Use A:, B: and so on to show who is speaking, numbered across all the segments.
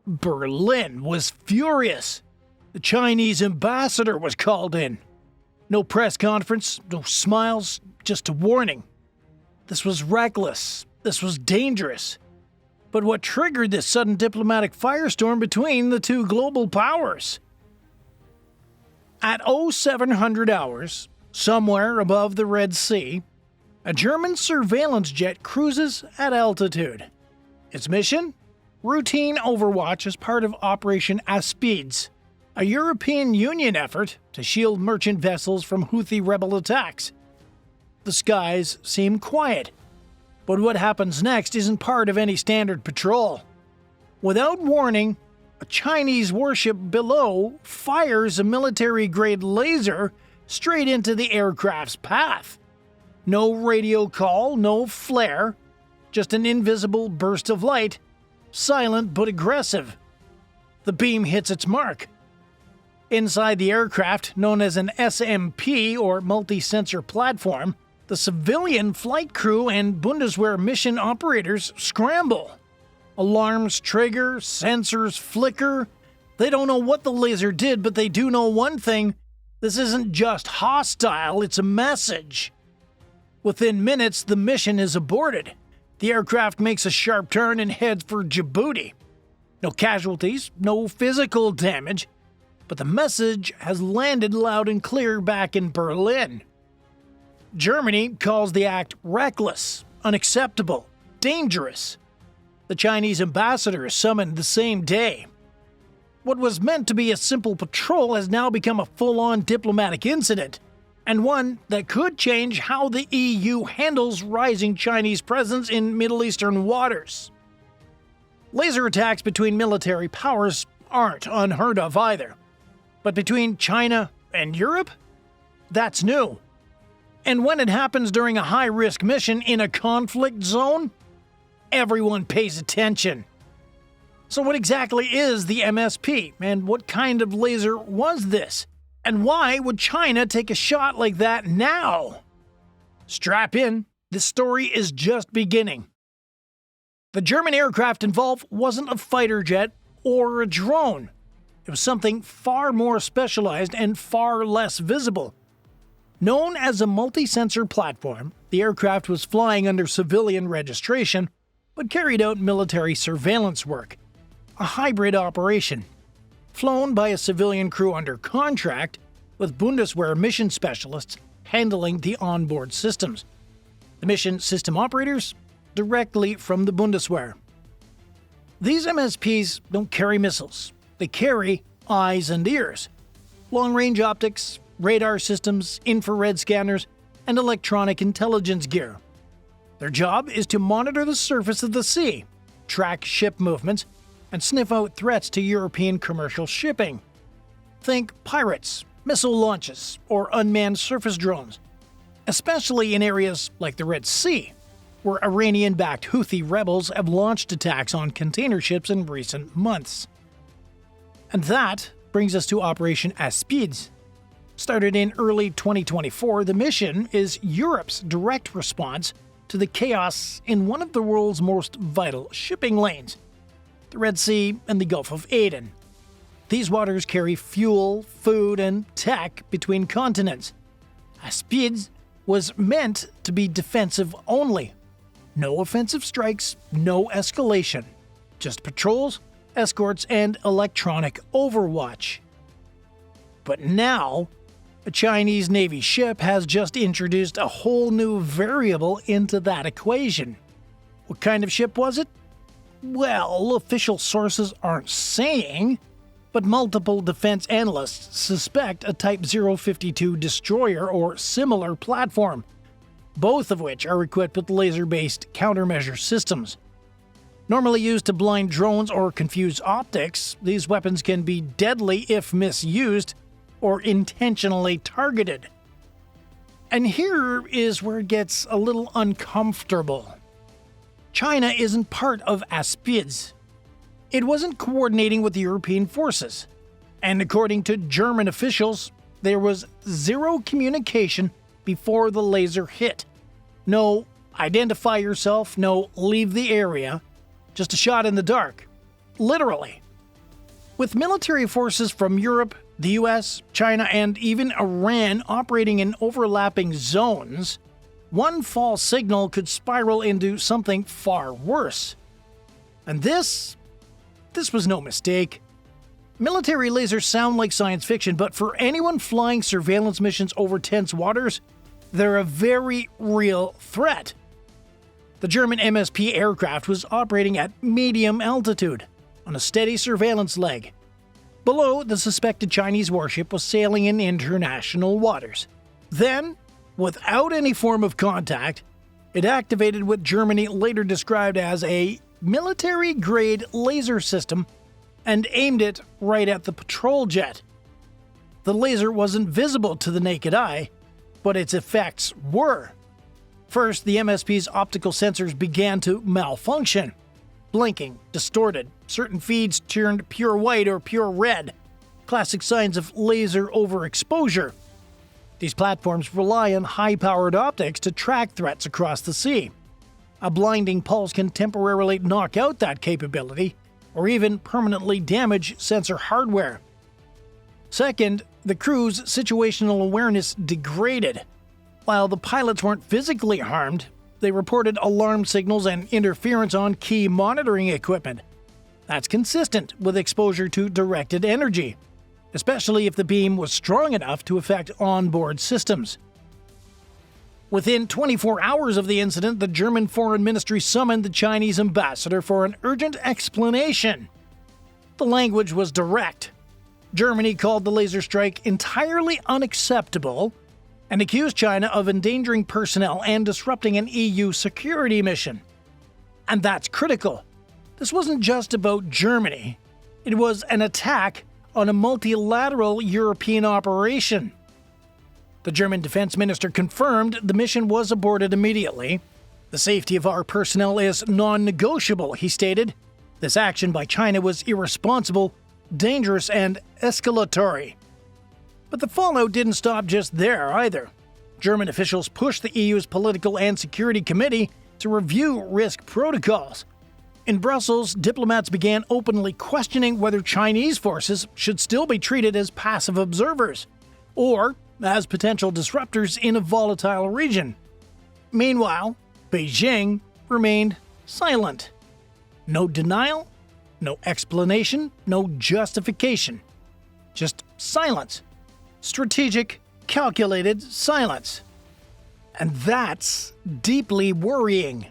A: Berlin was furious. The Chinese ambassador was called in. No press conference, no smiles, just a warning. This was reckless. This was dangerous. But what triggered this sudden diplomatic firestorm between the two global powers? At 0700 hours, somewhere above the Red Sea, a German surveillance jet cruises at altitude. Its mission? Routine overwatch as part of Operation ASPIDES, a European Union effort to shield merchant vessels from Houthi rebel attacks. The skies seem quiet, but what happens next isn't part of any standard patrol. Without warning, a Chinese warship below fires a military-grade laser straight into the aircraft's path. No radio call, no flare, just an invisible burst of light, silent but aggressive. The beam hits its mark. Inside the aircraft, known as an SMP or multi-sensor platform, the civilian flight crew and Bundeswehr mission operators scramble. Alarms trigger, sensors flicker. They don't know what the laser did, but they do know one thing. This isn't just hostile, it's a message. Within minutes, the mission is aborted. The aircraft makes a sharp turn and heads for Djibouti. No casualties, no physical damage, but the message has landed loud and clear back in Berlin. Germany calls the act reckless, unacceptable, dangerous. The Chinese ambassador is summoned the same day. What was meant to be a simple patrol has now become a full-on diplomatic incident, and one that could change how the EU handles rising Chinese presence in Middle Eastern waters. Laser attacks between military powers aren't unheard of either. But between China and Europe? That's new. And when it happens during a high-risk mission in a conflict zone, everyone pays attention. So what exactly is the MSP, and what kind of laser was this? And why would China take a shot like that now? Strap in, this story is just beginning. The German aircraft involved wasn't a fighter jet or a drone. It was something far more specialized and far less visible. Known as a multi-sensor platform, the aircraft was flying under civilian registration, but carried out military surveillance work. A hybrid operation. Flown by a civilian crew under contract, with Bundeswehr mission specialists handling the onboard systems. The mission system operators directly from the Bundeswehr. These MSPs don't carry missiles. They carry eyes and ears, long-range optics, radar systems, infrared scanners, and electronic intelligence gear. Their job is to monitor the surface of the sea, track ship movements, and sniff out threats to European commercial shipping. Think pirates, missile launches, or unmanned surface drones, especially in areas like the Red Sea, where Iranian-backed Houthi rebels have launched attacks on container ships in recent months. And that brings us to Operation ASPIDES. Started in early 2024, the mission is Europe's direct response to the chaos in one of the world's most vital shipping lanes, the Red Sea and the Gulf of Aden. These waters carry fuel, food, and tech between continents. ASPIDES was meant to be defensive only. No offensive strikes, no escalation. Just patrols, escorts, and electronic overwatch. But now, a Chinese Navy ship has just introduced a whole new variable into that equation. What kind of ship was it? Well, official sources aren't saying, but multiple defense analysts suspect a Type 052 destroyer or similar platform, both of which are equipped with laser-based countermeasure systems. Normally used to blind drones or confuse optics, these weapons can be deadly if misused or intentionally targeted. And here is where it gets a little uncomfortable. China isn't part of ASPIDES. It wasn't coordinating with the European forces. And according to German officials, there was zero communication before the laser hit. No identify yourself, no leave the area, just a shot in the dark. Literally. With military forces from Europe, the US, China, and even Iran operating in overlapping zones, one false signal could spiral into something far worse. And this was no mistake. Military lasers sound like science fiction, but for anyone flying surveillance missions over tense waters, they're a very real threat. The German MSP aircraft was operating at medium altitude, on a steady surveillance leg. Below, the suspected Chinese warship was sailing in international waters. Then, without any form of contact, it activated what Germany later described as a military-grade laser system and aimed it right at the patrol jet. The laser wasn't visible to the naked eye, but its effects were. First, the MSP's optical sensors began to malfunction. Blinking, distorted, certain feeds turned pure white or pure red, classic signs of laser overexposure. These platforms rely on high-powered optics to track threats across the sea. A blinding pulse can temporarily knock out that capability, or even permanently damage sensor hardware. Second, the crew's situational awareness degraded. While the pilots weren't physically harmed, they reported alarm signals and interference on key monitoring equipment. That's consistent with exposure to directed energy, especially if the beam was strong enough to affect onboard systems. Within 24 hours of the incident, the German Foreign Ministry summoned the Chinese ambassador for an urgent explanation. The language was direct. Germany called the laser strike entirely unacceptable and accused China of endangering personnel and disrupting an EU security mission. And that's critical. This wasn't just about Germany. It was an attack on a multilateral European operation. The German defense minister confirmed the mission was aborted immediately. "The safety of our personnel is non-negotiable," he stated. This action by China was irresponsible, dangerous, and escalatory. But the fallout didn't stop just there either. German officials pushed the EU's Political and Security Committee to review risk protocols. In Brussels, diplomats began openly questioning whether Chinese forces should still be treated as passive observers, or as potential disruptors in a volatile region. Meanwhile, Beijing remained silent. No denial, no explanation, no justification. Just silence. Strategic, calculated silence. And that's deeply worrying.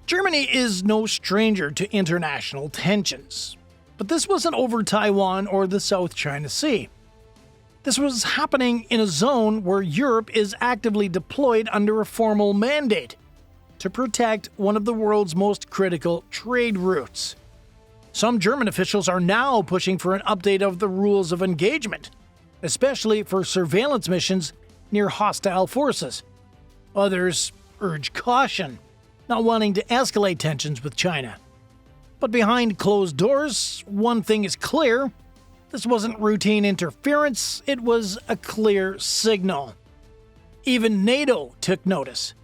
A: Germany is no stranger to international tensions. But this wasn't over Taiwan or the South China Sea. This was happening in a zone where Europe is actively deployed under a formal mandate to protect one of the world's most critical trade routes. Some German officials are now pushing for an update of the rules of engagement, especially for surveillance missions near hostile forces. Others urge caution, not wanting to escalate tensions with China. But behind closed doors, one thing is clear. This wasn't routine interference, it was a clear signal. Even NATO took notice.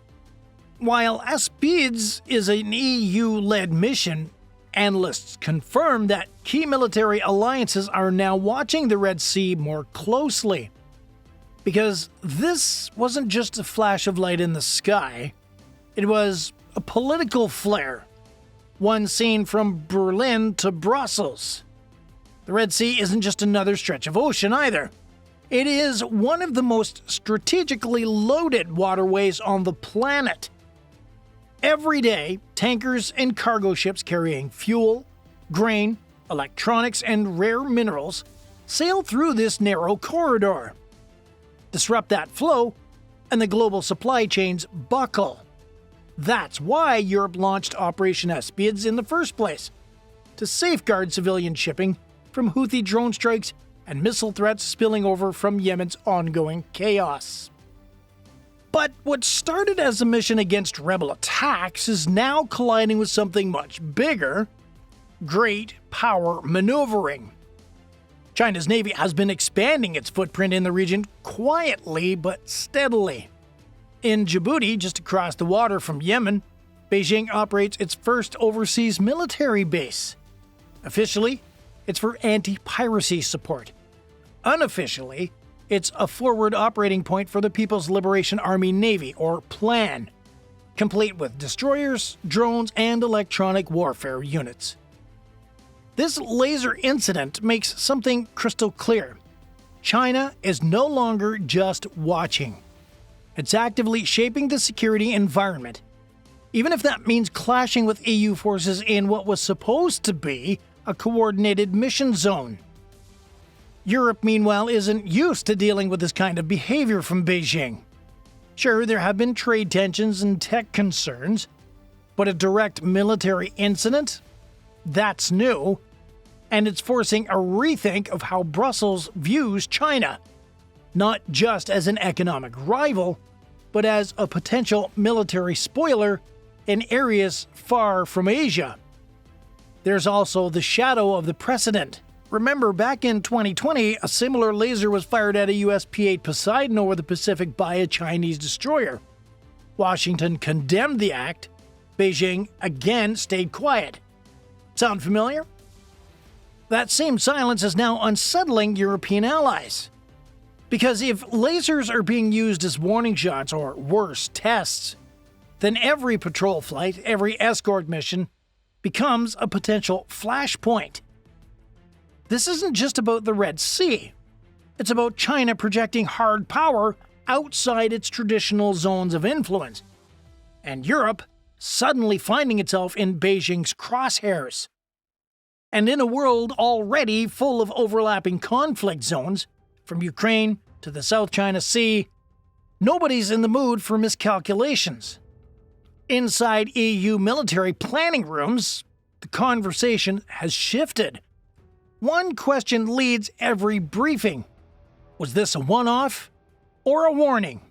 A: While ASPIDES is an EU-led mission, analysts confirm that key military alliances are now watching the Red Sea more closely. Because this wasn't just a flash of light in the sky, it was a political flare, one seen from Berlin to Brussels. The Red Sea isn't just another stretch of ocean either. It is one of the most strategically loaded waterways on the planet. Every day, tankers and cargo ships carrying fuel, grain, electronics, and rare minerals sail through this narrow corridor. Disrupt that flow, and the global supply chains buckle. That's why Europe launched Operation ASPIDES in the first place, to safeguard civilian shipping from Houthi drone strikes and missile threats spilling over from Yemen's ongoing chaos. But what started as a mission against rebel attacks is now colliding with something much bigger: great power maneuvering. China's Navy has been expanding its footprint in the region quietly but steadily. In Djibouti, just across the water from Yemen, Beijing operates its first overseas military base. Officially, it's for anti-piracy support. Unofficially, it's a forward operating point for the People's Liberation Army Navy, or PLAN, complete with destroyers, drones, and electronic warfare units. This laser incident makes something crystal clear. China is no longer just watching. It's actively shaping the security environment, even if that means clashing with EU forces in what was supposed to be a coordinated mission zone. Europe, meanwhile, isn't used to dealing with this kind of behavior from Beijing. Sure, there have been trade tensions and tech concerns, but a direct military incident? That's new, and it's forcing a rethink of how Brussels views China, not just as an economic rival, but as a potential military spoiler in areas far from Asia. There's also the shadow of the precedent. Remember, back in 2020, a similar laser was fired at a US P-8 Poseidon over the Pacific by a Chinese destroyer. Washington condemned the act. Beijing again stayed quiet. Sound familiar? That same silence is now unsettling European allies. Because if lasers are being used as warning shots, or worse, tests, then every patrol flight, every escort mission, becomes a potential flashpoint. This isn't just about the Red Sea. It's about China projecting hard power outside its traditional zones of influence, and Europe suddenly finding itself in Beijing's crosshairs. And in a world already full of overlapping conflict zones, from Ukraine to the South China Sea, nobody's in the mood for miscalculations. Inside EU military planning rooms, the conversation has shifted. One question leads every briefing. Was this a one-off or a warning?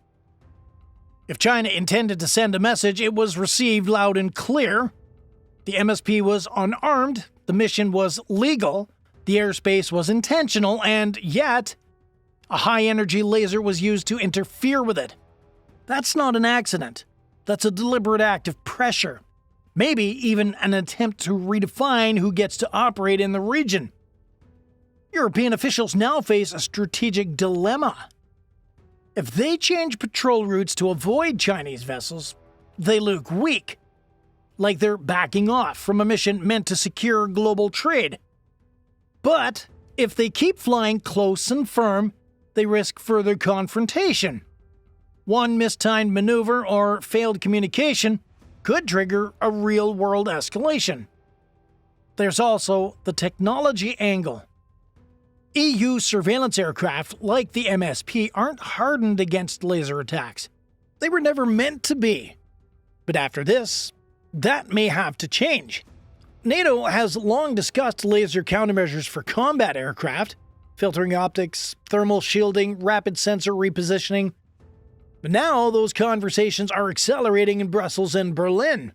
A: If China intended to send a message, it was received loud and clear. The MSP was unarmed, the mission was legal, the airspace was intentional, and yet, a high-energy laser was used to interfere with it. That's not an accident. That's a deliberate act of pressure. Maybe even an attempt to redefine who gets to operate in the region. European officials now face a strategic dilemma. If they change patrol routes to avoid Chinese vessels, they look weak, like they're backing off from a mission meant to secure global trade. But if they keep flying close and firm, they risk further confrontation. One mistimed maneuver or failed communication could trigger a real-world escalation. There's also the technology angle. EU surveillance aircraft, like the MSP, aren't hardened against laser attacks. They were never meant to be. But after this, that may have to change. NATO has long discussed laser countermeasures for combat aircraft, filtering optics, thermal shielding, rapid sensor repositioning. But now those conversations are accelerating in Brussels and Berlin.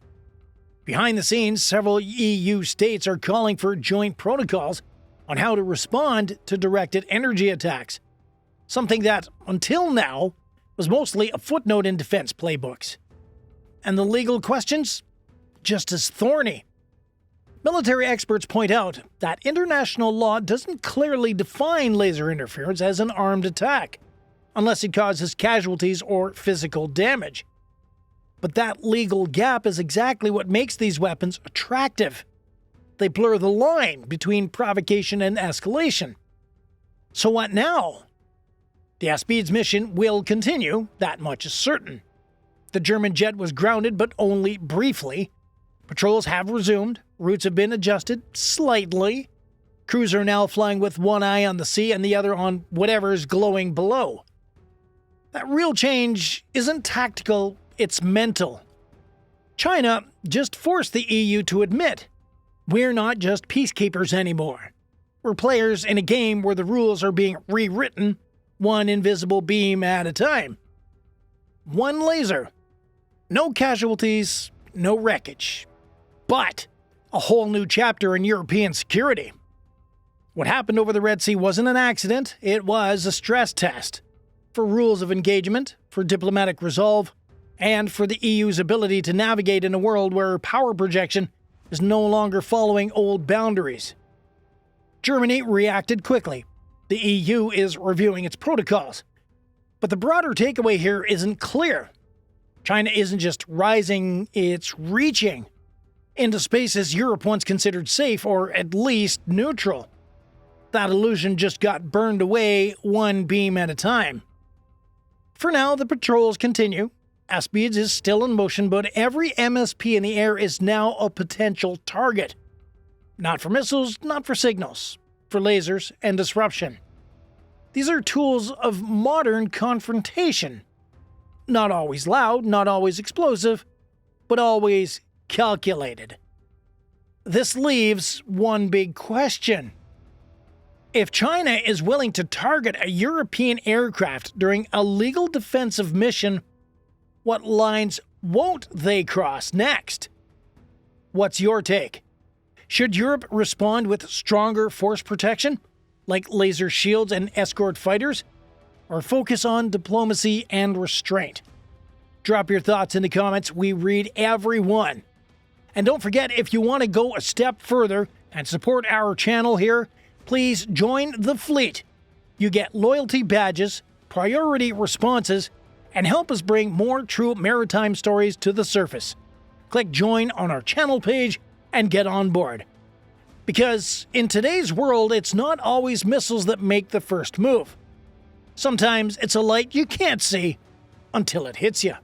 A: Behind the scenes, several EU states are calling for joint protocols on how to respond to directed energy attacks, something that, until now, was mostly a footnote in defense playbooks. And the legal questions? Just as thorny. Military experts point out that international law doesn't clearly define laser interference as an armed attack, unless it causes casualties or physical damage. But that legal gap is exactly what makes these weapons attractive. They blur the line between provocation and escalation. So what now? The ASPIDES mission will continue, that much is certain. The German jet was grounded, but only briefly. Patrols have resumed, routes have been adjusted slightly. Crews are now flying with one eye on the sea and the other on whatever's glowing below. That real change isn't tactical, it's mental. China just forced the EU to admit, we're not just peacekeepers anymore. We're players in a game where the rules are being rewritten, one invisible beam at a time. One laser. No casualties, no wreckage. But a whole new chapter in European security. What happened over the Red Sea wasn't an accident, it was a stress test. For rules of engagement, for diplomatic resolve, and for the EU's ability to navigate in a world where power projection is no longer following old boundaries. Germany reacted quickly. The EU is reviewing its protocols. But the broader takeaway here isn't clear. China isn't just rising, it's reaching into spaces Europe once considered safe or at least neutral. That illusion just got burned away one beam at a time. For now, the patrols continue. ASPIDES is still in motion, but every MSP in the air is now a potential target. Not for missiles, not for signals, for lasers and disruption. These are tools of modern confrontation. Not always loud, not always explosive, but always calculated. This leaves one big question. If China is willing to target a European aircraft during a legal defensive mission, what lines won't they cross next? What's your take? Should Europe respond with stronger force protection, like laser shields and escort fighters, or focus on diplomacy and restraint? Drop your thoughts in the comments. We read every one. And don't forget, if you want to go a step further and support our channel here, please join the fleet. You get loyalty badges, priority responses, and help us bring more true maritime stories to the surface. Click join on our channel page and get on board. Because in today's world, it's not always missiles that make the first move. Sometimes it's a light you can't see until it hits you.